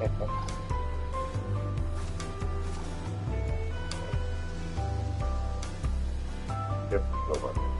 Yep, no problem.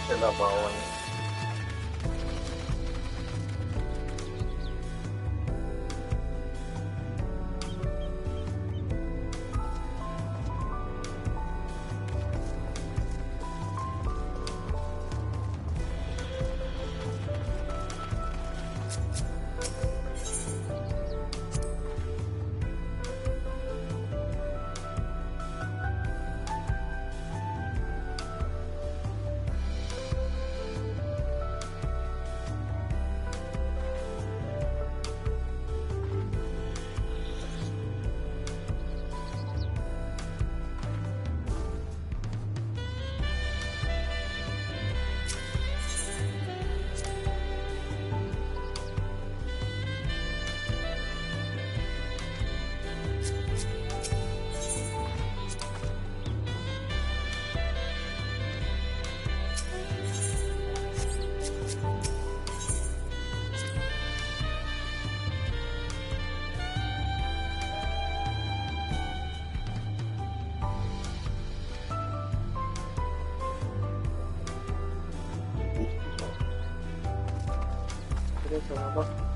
Sa bawang. Sama.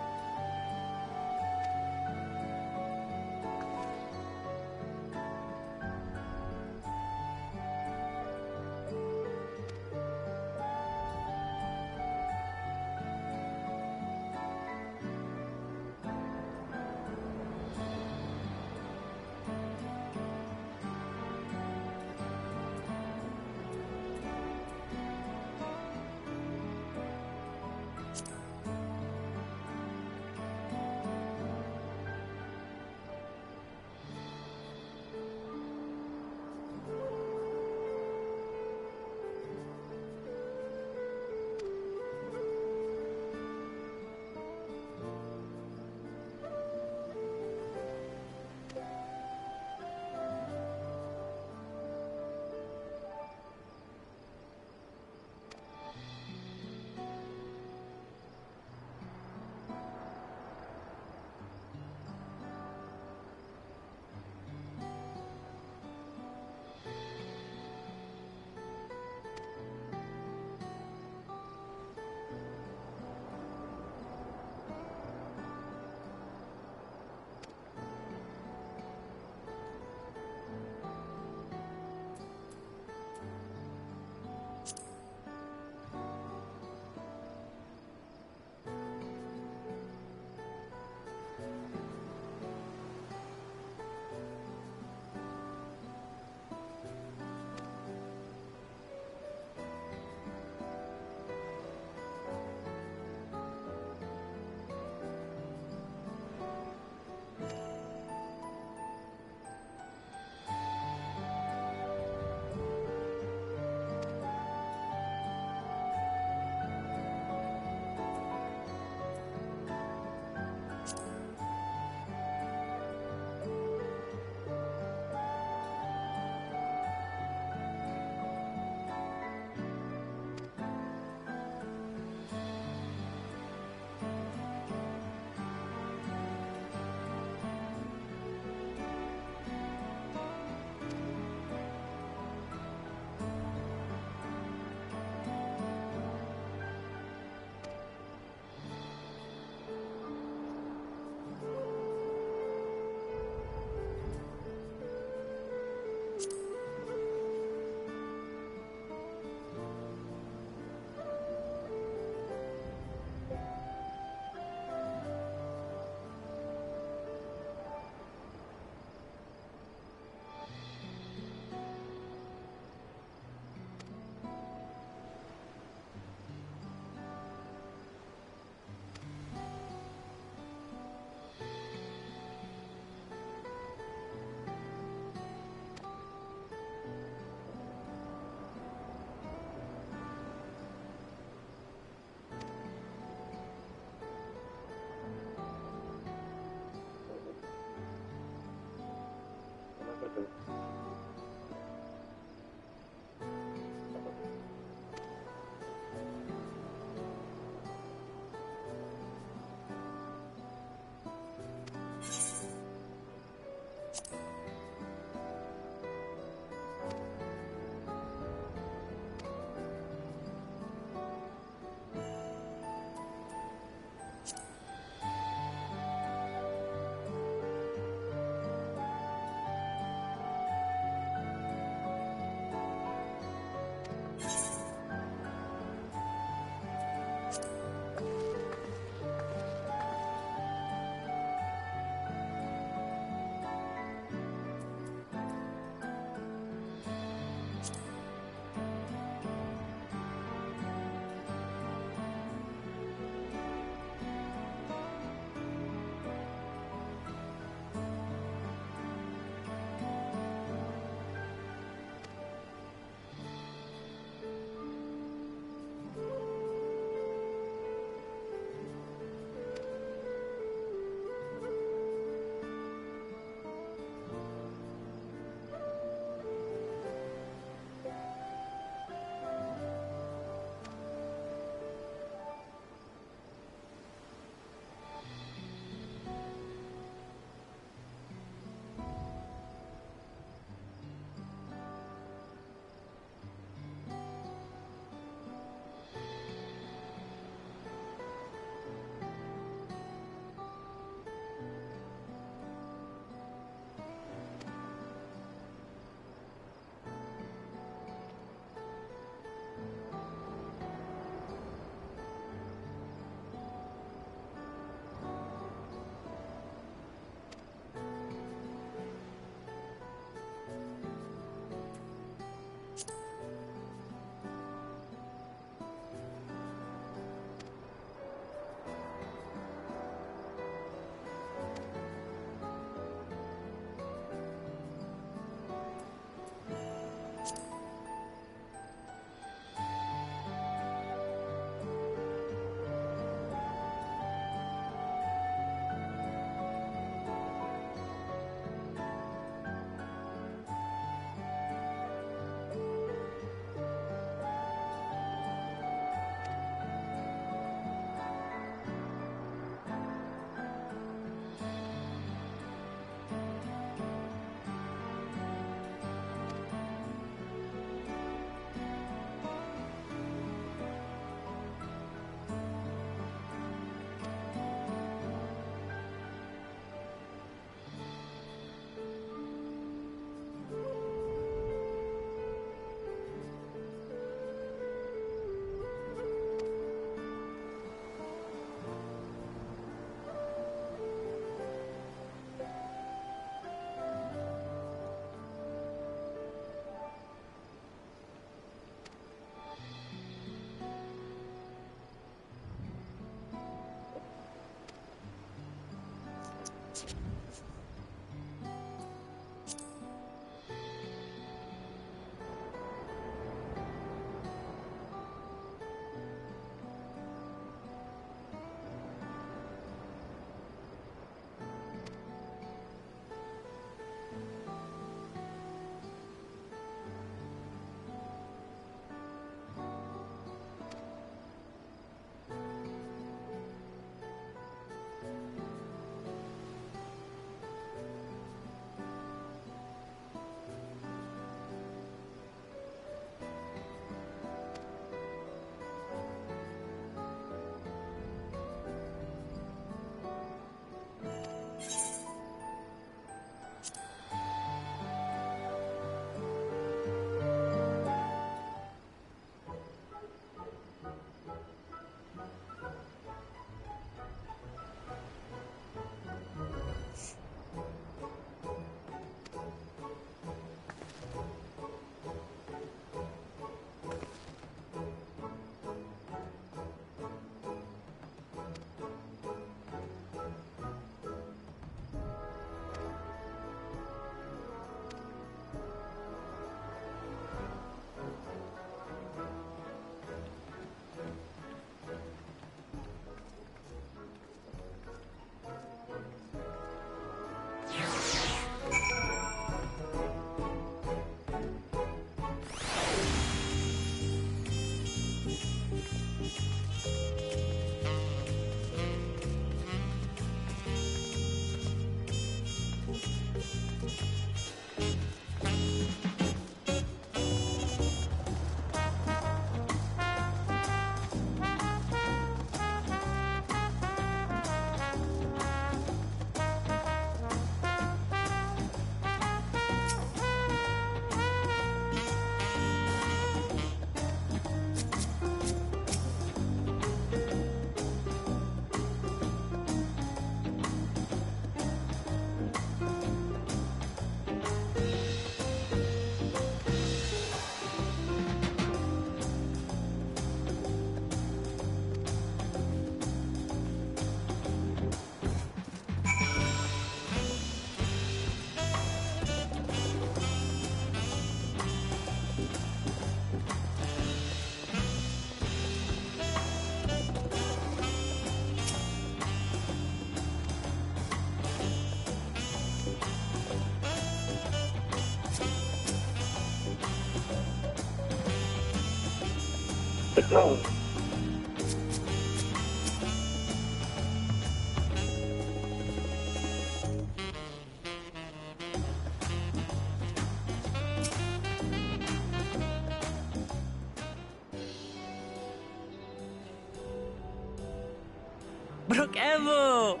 Brook Evo!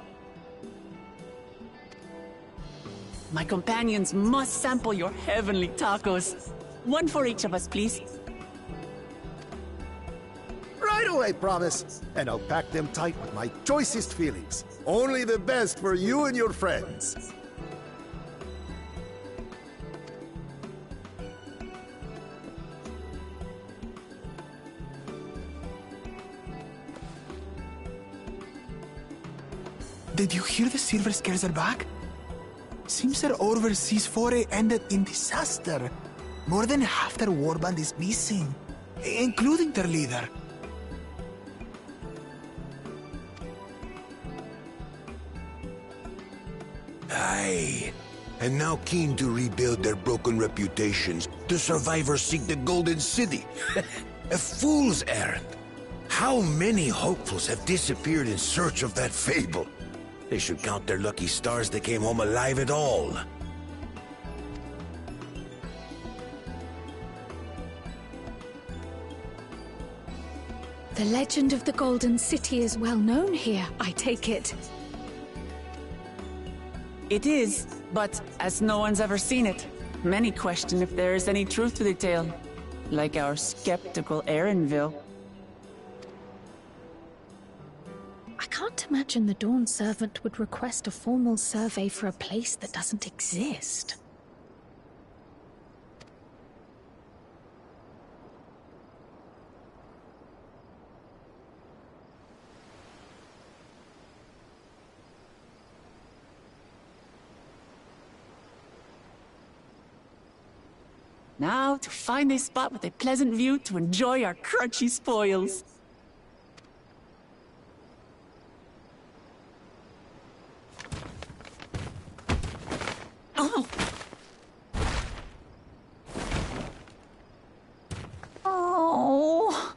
My companions must sample your heavenly tacos. One for each of us, please. Right away, promise. And I'll pack them tight with my choicest feelings. Only the best for you and your friends. Did you hear the Silver Scares are back? Seems their overseas foray ended in disaster. More than half their warband is missing, including their leader. Aye. And now keen to rebuild their broken reputations, the survivors seek the Golden City. A fool's errand. How many hopefuls have disappeared in search of that fable? They should count their lucky stars they came home alive at all. The legend of the Golden City is well known here, I take it. It is, but as no one's ever seen it, many question if there is any truth to the tale. Like our skeptical Erinville. I can't imagine the Dawn Servant would request a formal survey for a place that doesn't exist. Now to find a spot with a pleasant view to enjoy our crunchy spoils. Oh! Oh!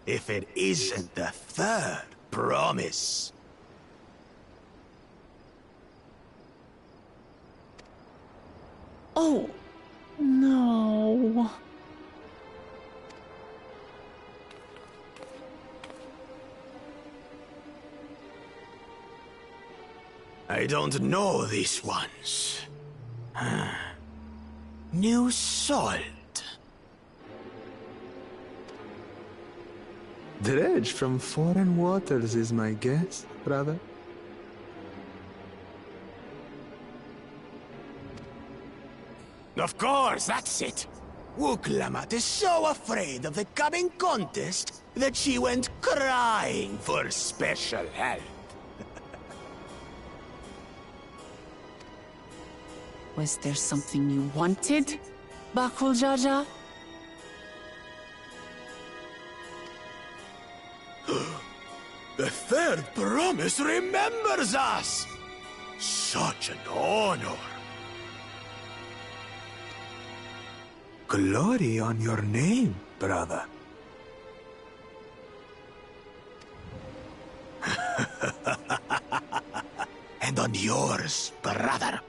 If it isn't the third promise. Oh, no. I don't know these ones. New salt. Dredge from foreign waters is my guess, brother. Of course, that's it. Wuklamat is so afraid of the coming contest that she went crying for special help. Was there something you wanted, Bakul Jaja? The third promise remembers us! Such an honor! Glory on your name, brother. And on yours, brother.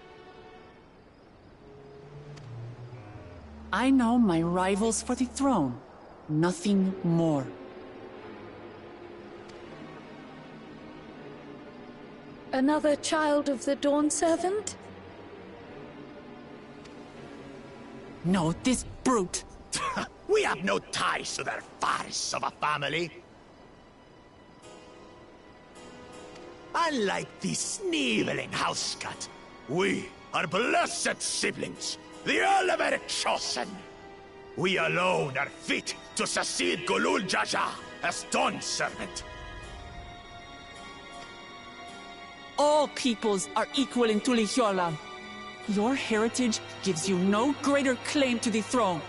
I know my rivals for the throne. Nothing more. Another child of the Dawn Servant? No, this brute. We have no ties to their farce of a family. Unlike the sneevling housecut, we are blessed siblings, the Elevated Chosen. We alone are fit to succeed Gulul Jaja as Dawn Servant. All peoples are equal in Tulihiola. Your heritage gives you no greater claim to the throne.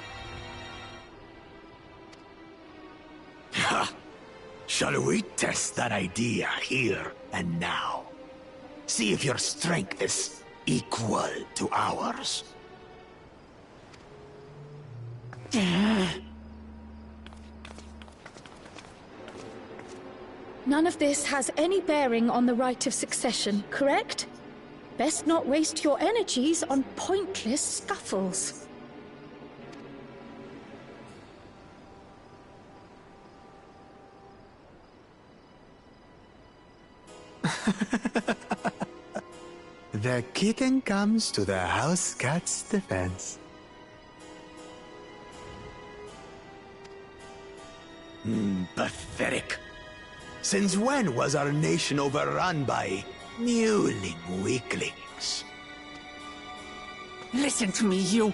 Ha! Shall we test that idea here and now? See if your strength is equal to ours. None of this has any bearing on the right of succession, correct? Best not waste your energies on pointless scuffles. The kitten comes to the house cat's defense. Pathetic. Since when was our nation overrun by mewling weaklings? Listen to me, you.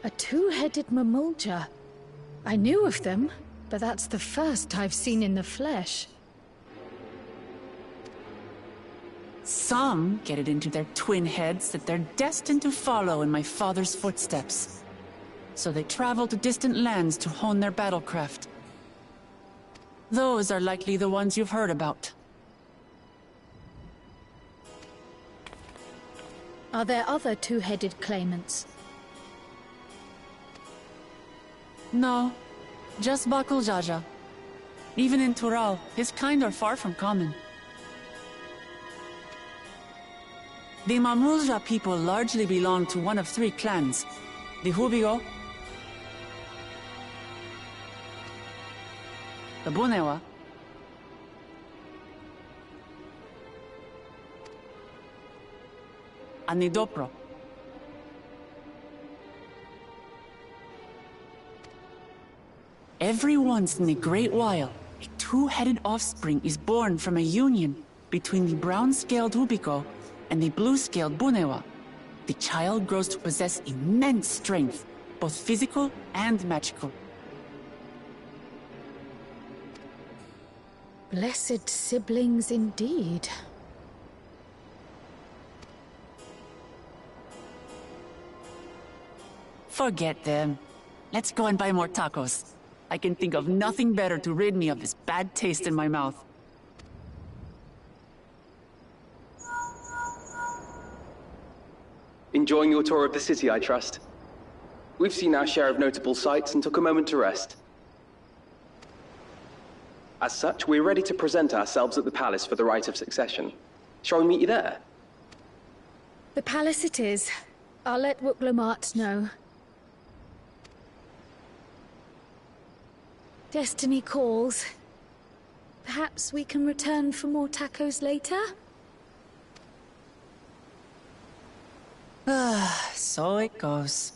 A two-headed mamulja. I knew of them, but that's the first I've seen in the flesh. Some get it into their twin heads that they're destined to follow in my father's footsteps. So they travel to distant lands to hone their battlecraft. Those are likely the ones you've heard about. Are there other two-headed claimants? No, just Bakul Jaja. Even in Tural, his kind are far from common. The Mamulja people largely belong to one of three clans. The Hubigo, the Bunewa, and the Dopro. Every once in a great while, a two-headed offspring is born from a union between the brown-scaled Hubiko and the blue-scaled Bunewa. The child grows to possess immense strength, both physical and magical. Blessed siblings indeed. Forget them. Let's go and buy more tacos. I can think of nothing better to rid me of this bad taste in my mouth. Enjoying your tour of the city, I trust. We've seen our share of notable sights and took a moment to rest. As such, we're ready to present ourselves at the palace for the rite of succession. Shall we meet you there? The palace it is. I'll let Wuklamart know. Destiny calls. Perhaps we can return for more tacos later? So it goes.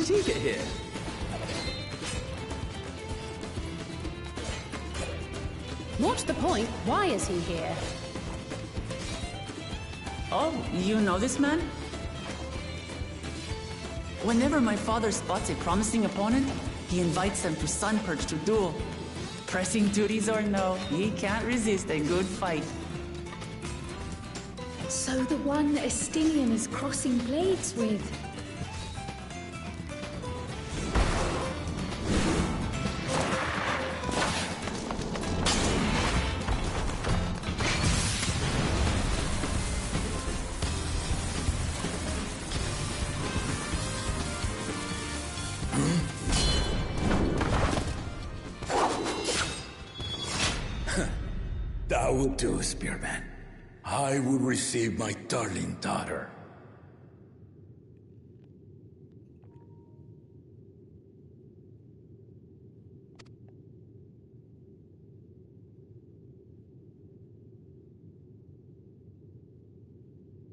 did he get here? What's the point? Why is he here? Oh, you know this man? Whenever my father spots a promising opponent, he invites them to Sunperch to duel. Pressing duties or no, he can't resist a good fight. So the one Estinian is crossing blades with. That will do, Spearman. I will receive my darling daughter.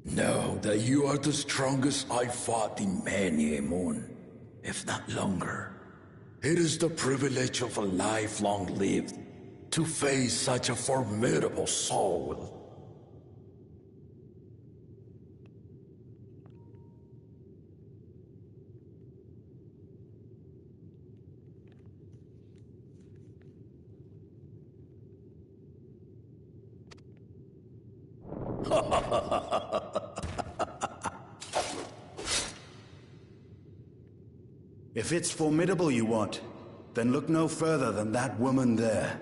Know that you are the strongest I've fought in many a moon, if not longer. It is the privilege of a life long lived to face such a formidable soul. If it's formidable you want, then look no further than that woman there.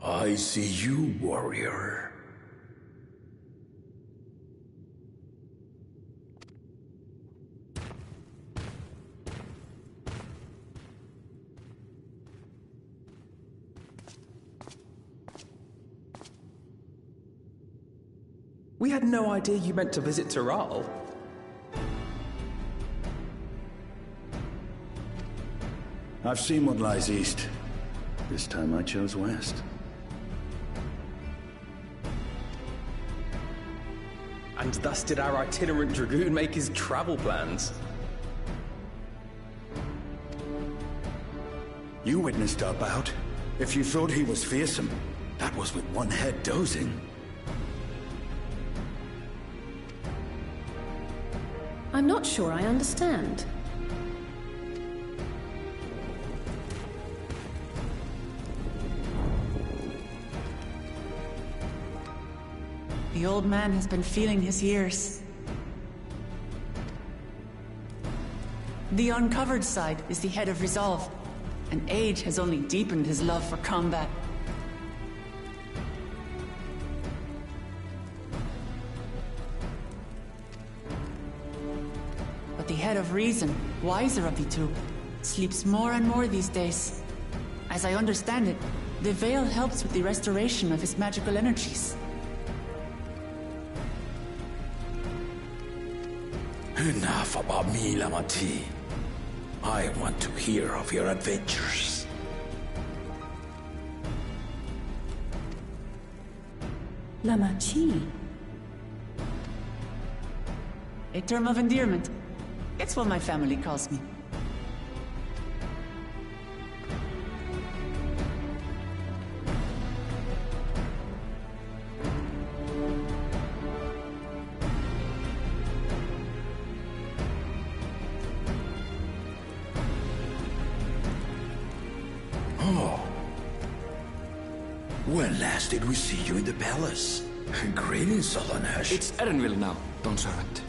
I see you, warrior. We had no idea you meant to visit Tural. I've seen what lies east. This time I chose west. And thus did our itinerant dragoon make his travel plans. You witnessed our bout. If you thought he was fearsome, that was with one head dozing. I'm not sure I understand. The old man has been feeling his years. The uncovered side is the head of resolve, and age has only deepened his love for combat. But the head of reason, wiser of the two, sleeps more and more these days. As I understand it, the veil helps with the restoration of his magical energies. Enough about me, Lamati. I want to hear of your adventures. Lamachi. A term of endearment. It's what my family calls me. When last did we see you in the palace? Greetings, Solonesh. It's Erenville now, Dawn Servant.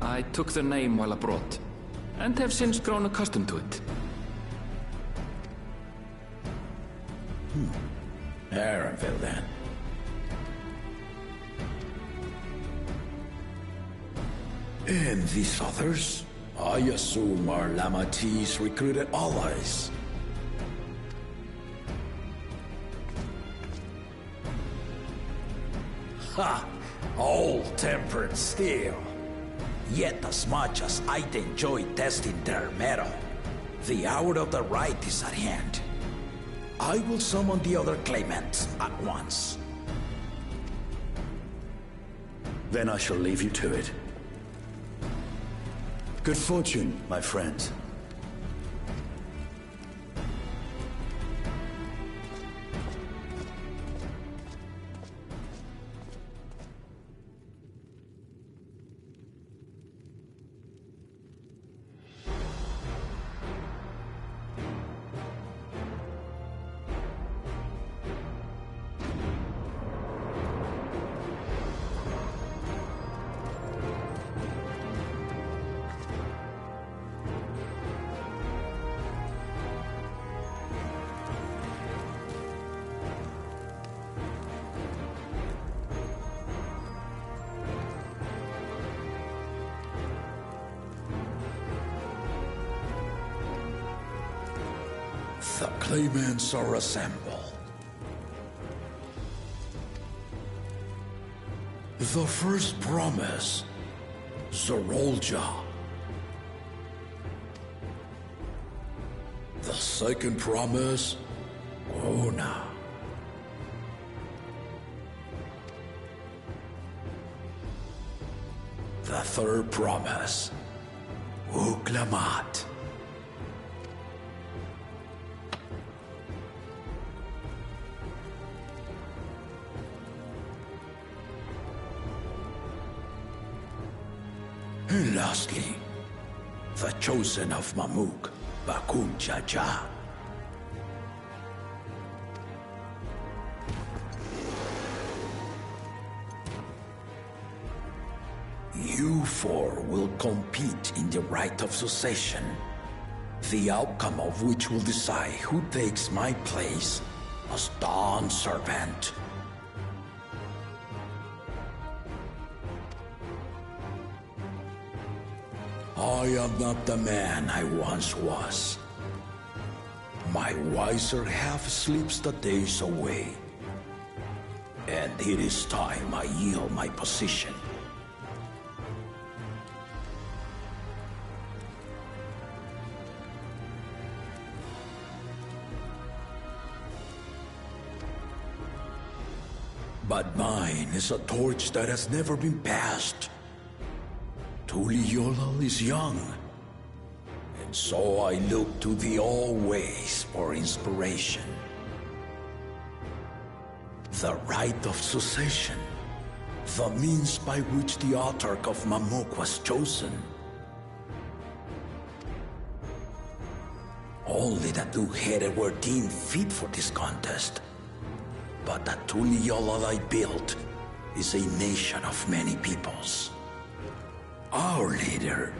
I took the name while abroad, and have since grown accustomed to it. Erenville, then. And these others? I assume are Lamati's recruited allies. Ha! All tempered steel. Yet as much as I'd enjoy testing their metal, the hour of the right is at hand. I will summon the other claimants at once. Then I shall leave you to it. Good fortune, my friends. The claimants are assembled. The first promise, Zorolja. The second promise, Ona. The third promise, Uklamat. And lastly, the chosen of Mamuk, Bakun Jaja. You four will compete in the rite of succession, the outcome of which will decide who takes my place as Dawn Servant. I am not the man I once was. My wiser half sleeps the days away. And it is time I yield my position. But mine is a torch that has never been passed. Tural is young, and so I look to the always for inspiration. The rite of succession, the means by which the autarch of Mamuk was chosen. Only the two-headed were deemed fit for this contest, but the Tural I built is a nation of many peoples. Our leader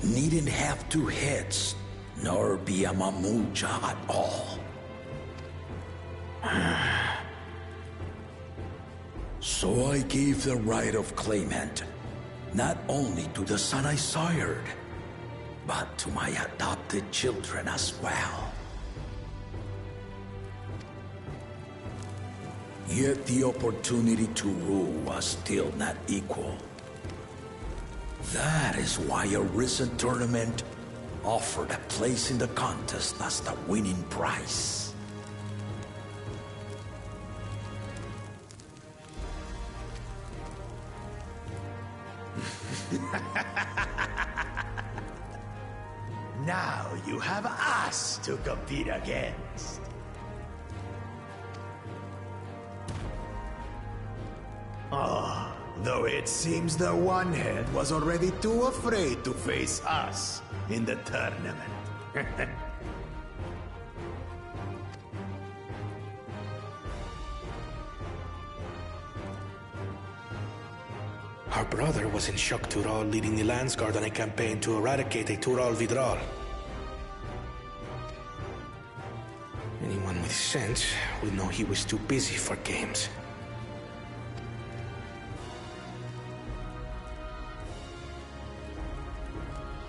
needn't have two heads, nor be a Mamuja at all. So I gave the right of claimant, not only to the son I sired, but to my adopted children as well. Yet the opportunity to rule was still not equal. That is why a recent tournament offered a place in the contest as the winning prize. Now you have us to compete against. Oh, though it seems the one-head was already too afraid to face us in the tournament. Our brother was in shock Tural leading the Landsguard on a campaign to eradicate a Tural Vidral. Anyone with sense would know he was too busy for games.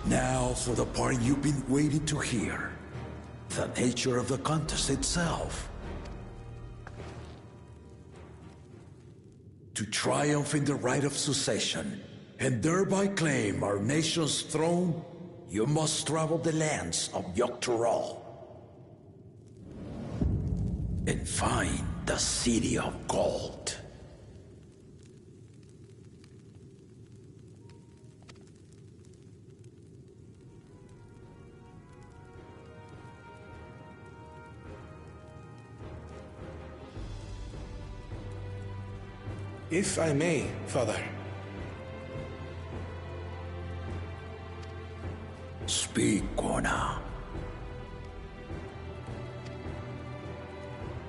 Now for the part you've been waiting to hear. The nature of the contest itself. To triumph in the rite of succession, and thereby claim our nation's throne, you must travel the lands of Tural and find the City of Gold. If I may, Father. Speak, Kona.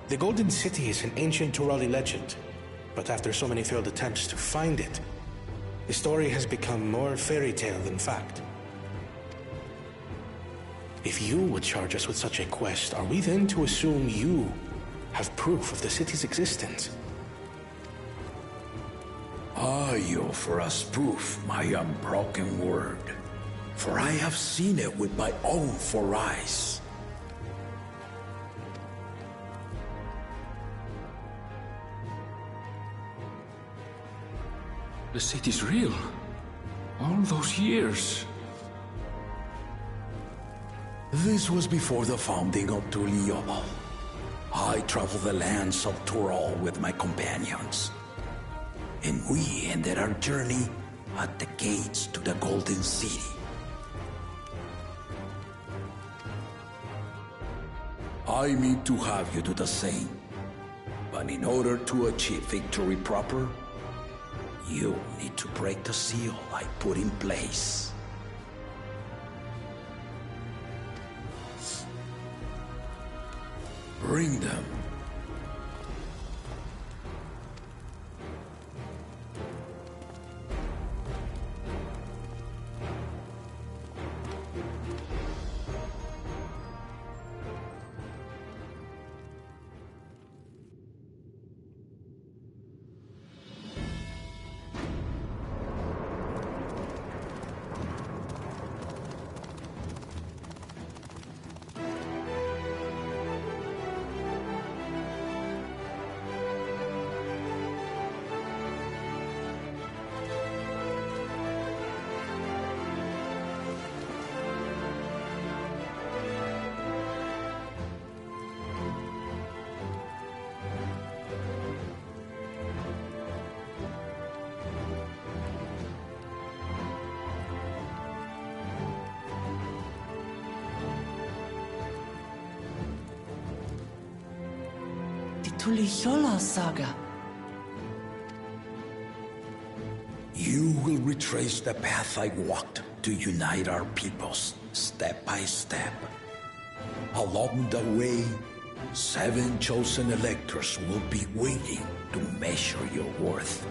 The Golden City is an ancient Turali legend, but after so many failed attempts to find it, the story has become more fairy tale than fact. If you would charge us with such a quest, are we then to assume you have proof of the city's existence? I offer us proof, my unbroken word, for I have seen it with my own 4 eyes. The city's real. All those years. This was before the founding of Tural. I traveled the lands of Tural with my companions, and we ended our journey at the gates to the Golden City. I mean to have you do the same, but in order to achieve victory proper, you need to break the seal I put in place. Bring them. Tuliyola saga. You will retrace the path I walked to unite our peoples, step by step. Along the way, 7 chosen electors will be waiting to measure your worth.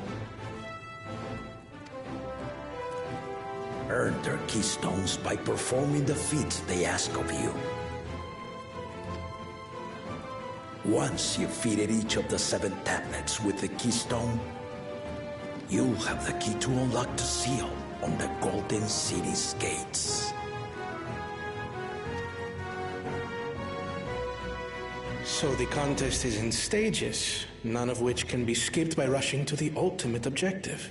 Earn their keystones by performing the feats they ask of you. Once you've fitted each of the 7 tablets with the keystone, you'll have the key to unlock the seal on the Golden City's gates. So the contest is in stages, none of which can be skipped by rushing to the ultimate objective.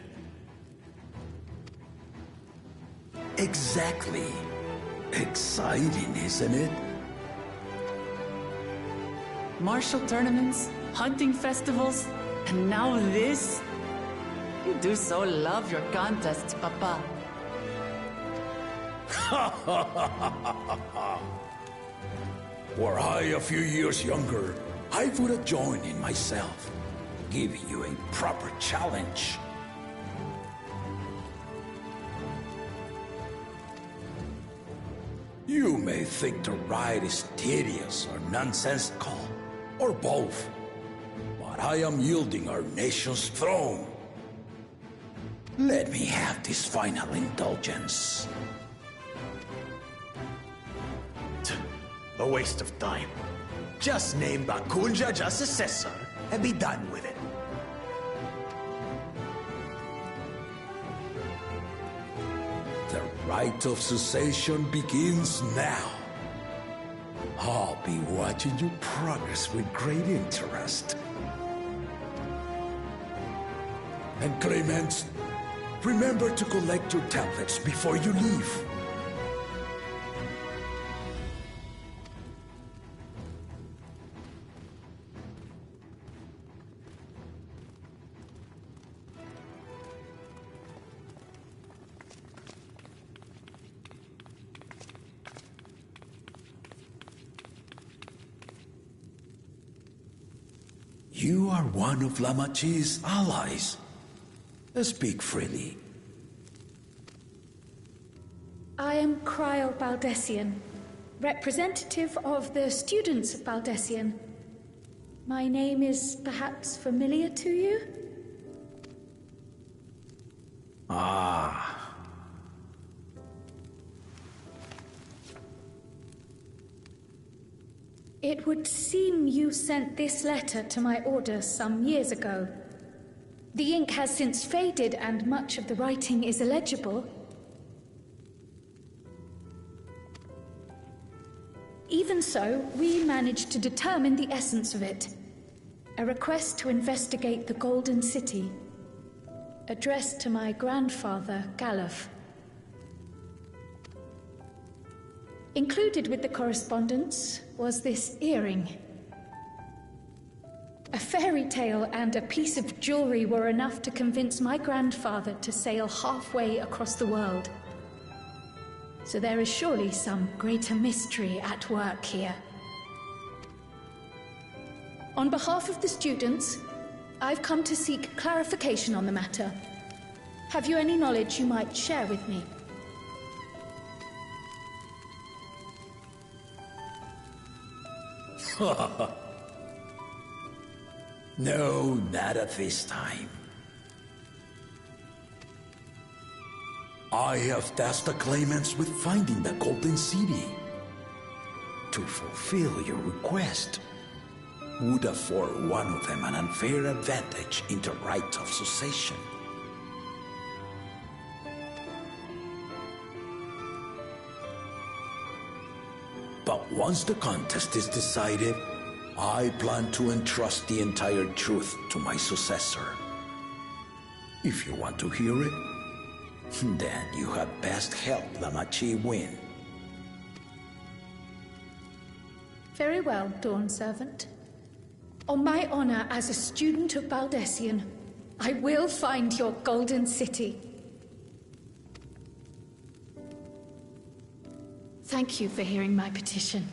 Exactly. Exciting, isn't it? Martial tournaments, hunting festivals, and now this? You do so love your contests, Papa. Were I a few years younger, I would have joined in myself, giving you a proper challenge. You may think the ride is tedious or nonsensical, or both, but I am yielding our nation's throne. Let me have this final indulgence. A waste of time. Just name Bakunja as successor and be done with it. The rite of succession begins now. I'll be watching your progress with great interest. And Clemens, Remember to collect your tablets before you leave. You are one of Lamachi's allies. Speak freely. I am Kryl Baldessian, representative of the students of Baldessian. My name is perhaps familiar to you? Ah. It would seem you sent this letter to my order some years ago. The ink has since faded and much of the writing is illegible. Even so, we managed to determine the essence of it. A request to investigate the Golden City, addressed to my grandfather, Galuf. Included with the correspondence was this earring. A fairy tale and a piece of jewelry were enough to convince my grandfather to sail halfway across the world. So there is surely some greater mystery at work here. On behalf of the students, I've come to seek clarification on the matter. Have you any knowledge you might share with me? No, not at this time. I have tasked the claimants with finding the Golden City. To fulfill your request would afford one of them an unfair advantage in the right of succession. But once the contest is decided, I plan to entrust the entire truth to my successor. If you want to hear it, then you had best help Lamachi win. Very well, Dawn Servant. On my honor as a student of Baldessian, I will find your Golden City. Thank you for hearing my petition.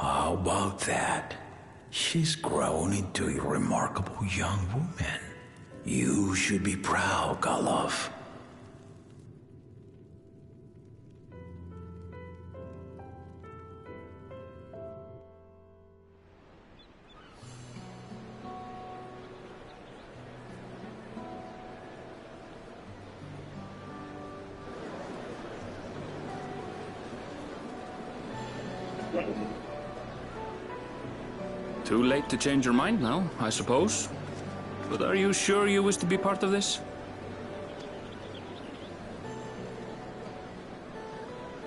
How about that? She's grown into a remarkable young woman. You should be proud, Galuf. Too late to change your mind now, I suppose. But are you sure you wish to be part of this?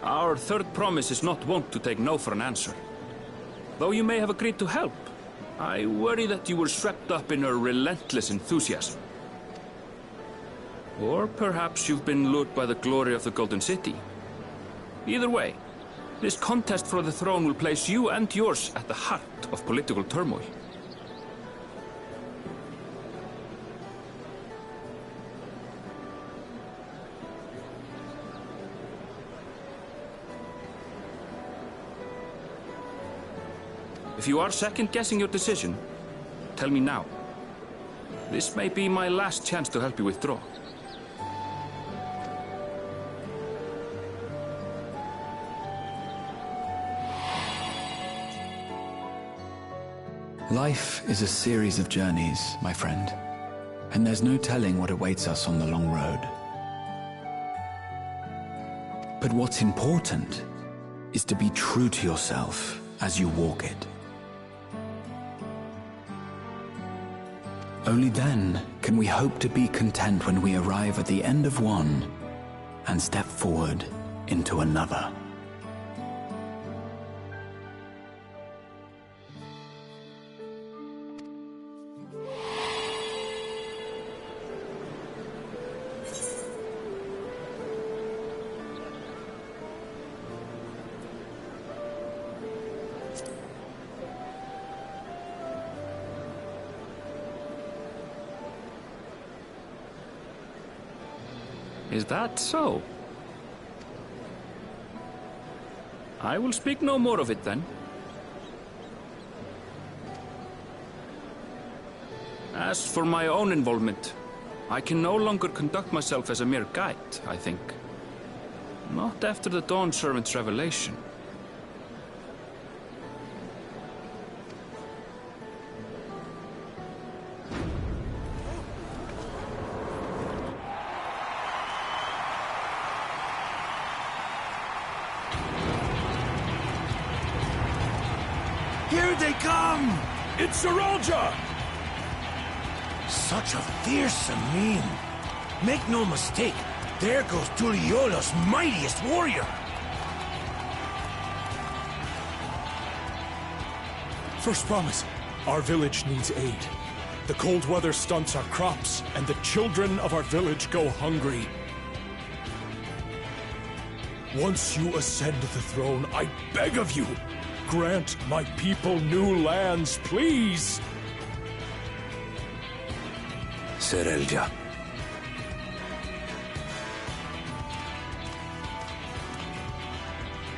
Our third promise is not wont to take no for an answer. Though you may have agreed to help, I worry that you were swept up in her relentless enthusiasm. Or perhaps you've been lured by the glory of the Golden City. Either way, this contest for the throne will place you and yours at the heart of political turmoil. If you are second-guessing your decision, tell me now. This may be my last chance to help you withdraw. Life is a series of journeys, my friend, and there's no telling what awaits us on the long road. But what's important is to be true to yourself as you walk it. Only then can we hope to be content when we arrive at the end of one and step forward into another. Is that so? I will speak no more of it then. As for my own involvement, I can no longer conduct myself as a mere guide, I think. Not after the Dawn Servant's revelation. Here they come! It's Zeralja! Such a fearsome mien. Make no mistake, there goes Turiola's mightiest warrior. First promise, our village needs aid. The cold weather stunts our crops, and the children of our village go hungry. Once you ascend the throne, I beg of you, grant my people new lands, please! Zeralja.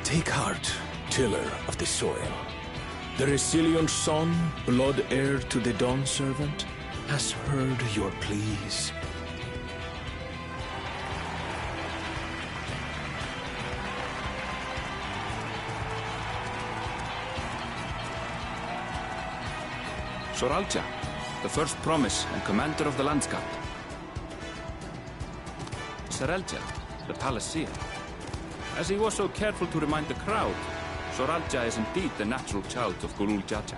Take heart, tiller of the soil. The resilient son, blood heir to the Dawn Servant, has heard your pleas. Zeralja, the first promise and commander of the Landsguard. Zeralja, the Palaceer. As he was so careful to remind the crowd, Zeralja is indeed the natural child of Gulul Jaja.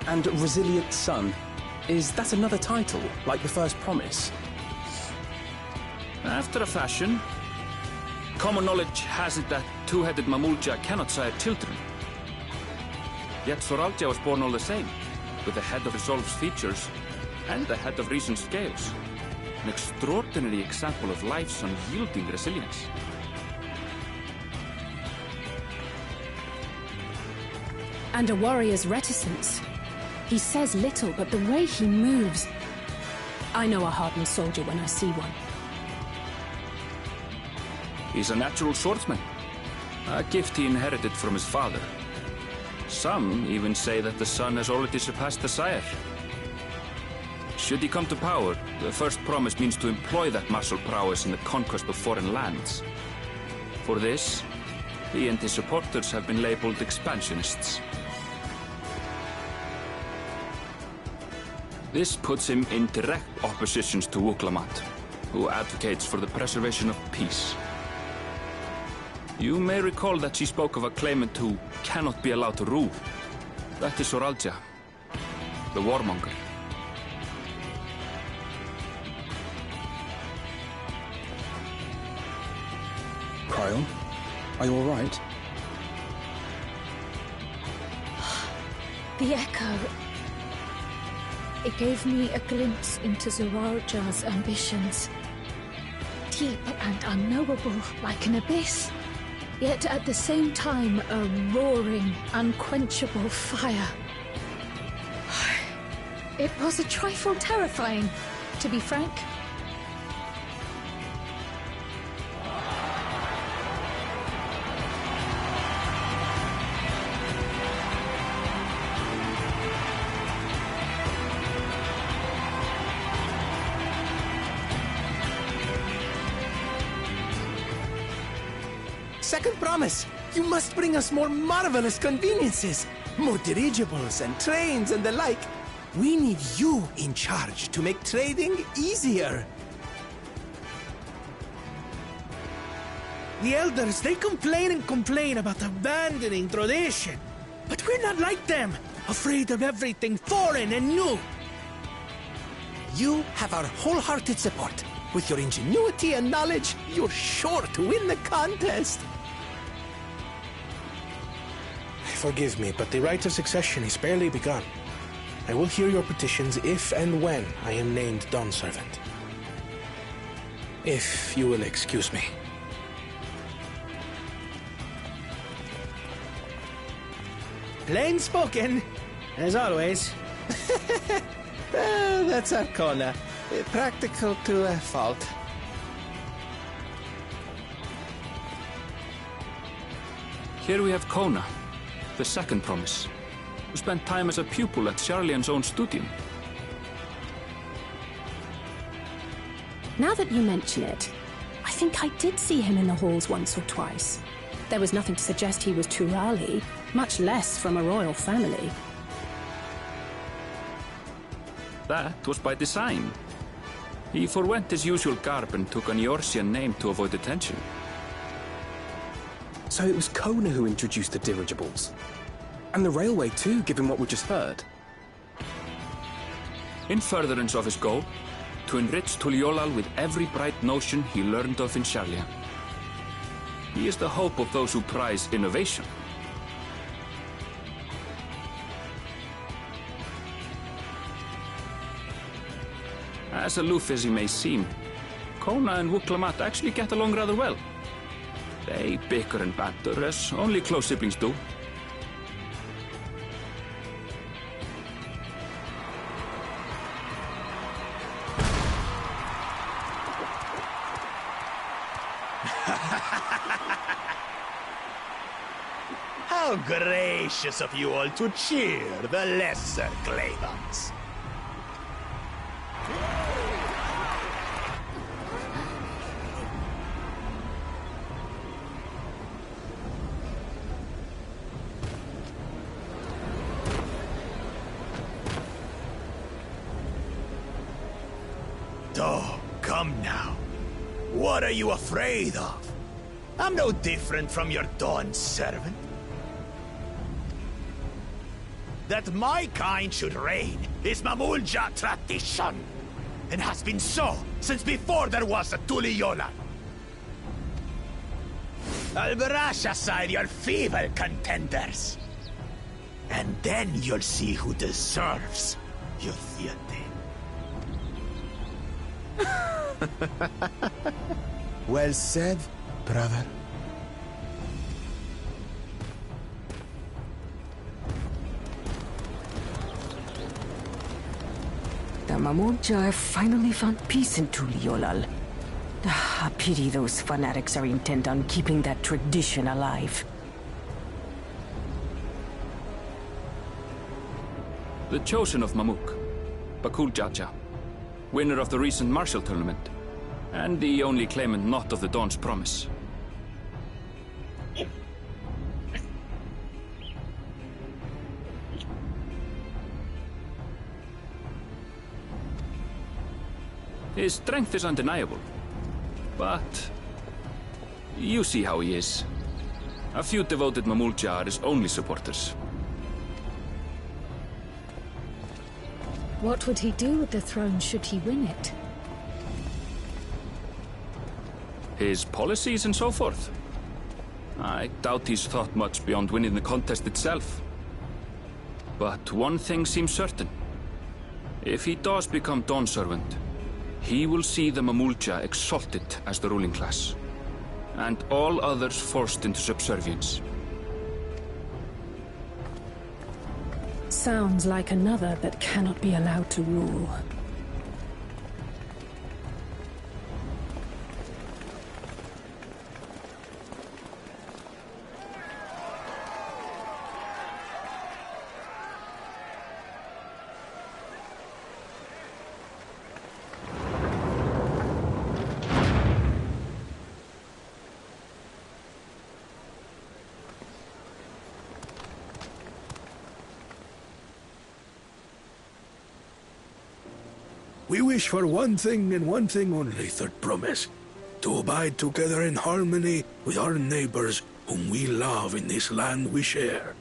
And Resilient Son, is that another title, like the first promise? After a fashion. Common knowledge has it that two-headed Mamulja cannot sire children. Yet Zeralja was born all the same, with a head of Resolve's features and a head of Reason's scales. An extraordinary example of life's unyielding resilience. And a warrior's reticence. He says little, but the way he moves... I know a hardened soldier when I see one. He's a natural swordsman, a gift he inherited from his father. Some even say that the son has already surpassed the sire. Should he come to power, the first promise means to employ that martial prowess in the conquest of foreign lands. For this, he and his supporters have been labeled expansionists. This puts him in direct opposition to Wuklamat, who advocates for the preservation of peace. You may recall that she spoke of a claimant who cannot be allowed to rule. That is Zeralja, the warmonger. Cryle, are you all right? The echo. It gave me a glimpse into Zeralja's ambitions. Deep and unknowable, like an abyss. Yet at the same time, a roaring, unquenchable fire. It was a trifle terrifying, to be frank. Second promise, you must bring us more marvelous conveniences. More dirigibles and trains and the like. We need you in charge to make trading easier. The elders, they complain and complain about abandoning tradition. But we're not like them. afraid of everything foreign and new. You have our wholehearted support. With your ingenuity and knowledge, you're sure to win the contest. Forgive me, but the rite of succession is barely begun. I will hear your petitions if and when I am named Dawn Servant. If you will excuse me. Plain spoken, as always. That's Arcona. Practical to a fault. Here we have Kona, the second promise, who spent time as a pupil at Charlian's own studium. Now that you mention it, I think I did see him in the halls once or twice. There was nothing to suggest he was Turali, much less from a royal family. That was by design. He forwent his usual garb and took an Eorzean name to avoid attention. So it was Kona who introduced the dirigibles. And the railway too, given what we just heard. In furtherance of his goal, to enrich Tuliolal with every bright notion he learned of in Charlian. He is the hope of those who prize innovation. As aloof as he may seem, Kona and Wuklamat actually get along rather well. They bicker and banter as only close siblings do. How gracious of you all to cheer the lesser Clavons. Oh, come now. What are you afraid of? I'm no different from your Dawn servant. That my kind should reign is Mamulja tradition, and has been so since before there was a Tuliolal. I'll brush aside your feeble contenders, and then you'll see who deserves your theater. Well said, brother. The Mamulja have finally found peace in Tuliolal. I pity those fanatics are intent on keeping that tradition alive. The chosen of Mamuk, Bakul Jaja, winner of the recent martial tournament, and the only claimant not of the Dawn's promise. His strength is undeniable, but you see how he is. A few devoted Mamulja are his only supporters. What would he do with the throne should he win it? His policies and so forth. I doubt he's thought much beyond winning the contest itself. But one thing seems certain. If he does become Dawn Servant, he will see the Mamulja exalted as the ruling class, and all others forced into subservience. Sounds like another that cannot be allowed to rule. We wish for one thing and one thing only, third promise. To abide together in harmony with our neighbors whom we love in this land we share.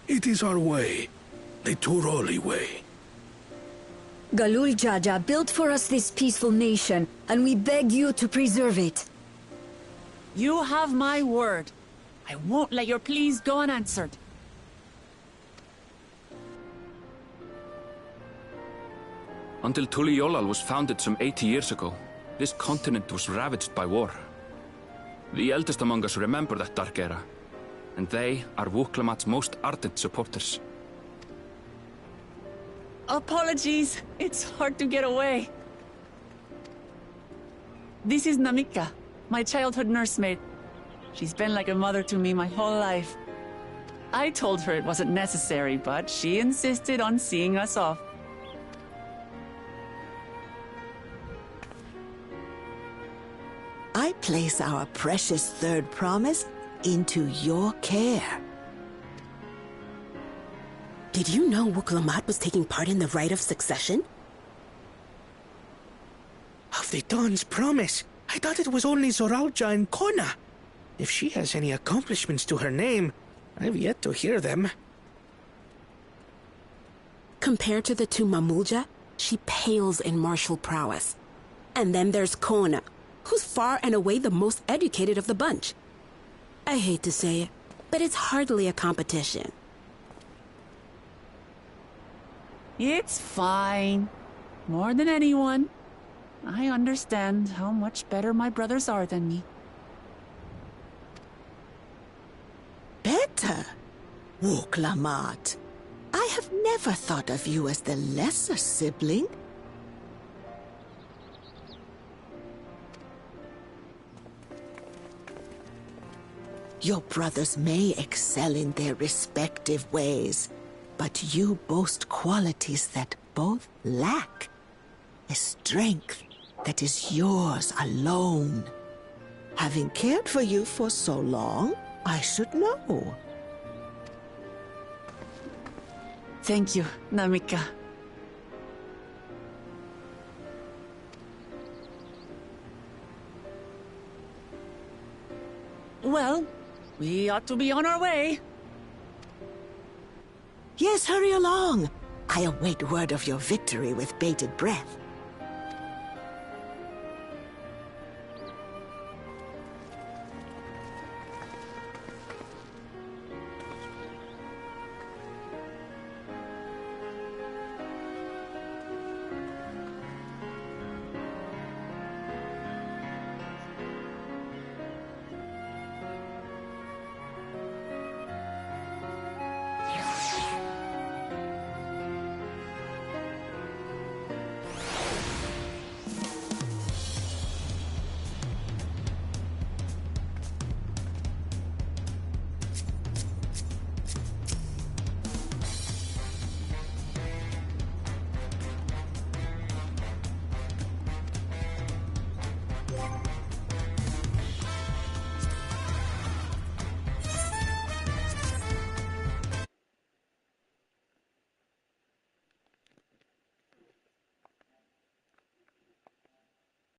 It is our way, The Turali way. Galul Jaja built for us this peaceful nation, and we beg you to preserve it. You have my word. I won't let your pleas go unanswered. Until Tuliolal was founded some 80 years ago, this continent was ravaged by war. The eldest among us remember that dark era, and they are Wuklamat's most ardent supporters. Apologies, it's hard to get away. This is Namika, my childhood nursemaid. She's been like a mother to me my whole life. I told her it wasn't necessary, but she insisted on seeing us off. I place our precious third promise into your care. Did you know Wuklamat was taking part in the rite of succession? Of the Dawn's promise? I thought it was only Zoralja and Kona. If she has any accomplishments to her name, I've yet to hear them. Compared to the two Mamulja, she pales in martial prowess. And then there's Kona, who's far and away the most educated of the bunch. I hate to say it, but it's hardly a competition. It's fine. More than anyone. I understand how much better my brothers are than me. Better? Wuklamat. I have never thought of you as the lesser sibling. Your brothers may excel in their respective ways, but you boast qualities that both lack. A strength that is yours alone. Having cared for you for so long, I should know. Thank you, Namika. Well, we ought to be on our way. Yes, hurry along. I await word of your victory with bated breath.